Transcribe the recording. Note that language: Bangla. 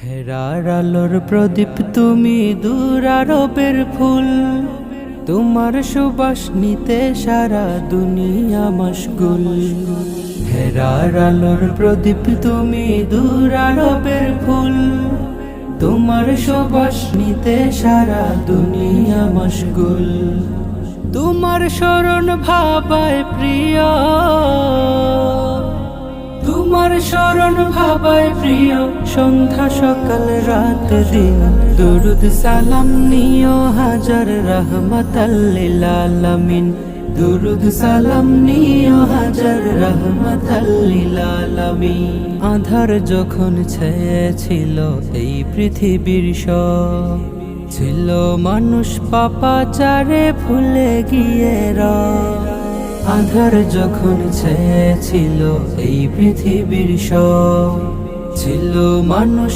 হেরার আলোর প্রদীপ তুমি, দূর আরবের ফুল, তোমার সুবাস নিতে সারা দুনিয়া মশগুল। হেরার আলোর প্রদীপ তুমি, দূর আরবের ফুল, তোমার সুবাস নিতে সারা দুনিয়া মশগুল। তোমার শরণ ভাবায় প্রিয়, তোমার শরণ ভাবায় প্রিয়, সন্ধ্যা সকাল রাত দিন। দুরুদ সালাম নিও হাজার, রহমতাল লিল আলামিন। দুরুদ সালাম নিও হাজার, রহমতাল লিল আলামিন। আধার যখন ছেয়েছিল এই পৃথিবীর সব, ছিল মানুষ পাপাচারে ভুলে গিয়ে রব। আধার যখন ছেয়েছিল এই পৃথিবীর সব, ছিল মানুষ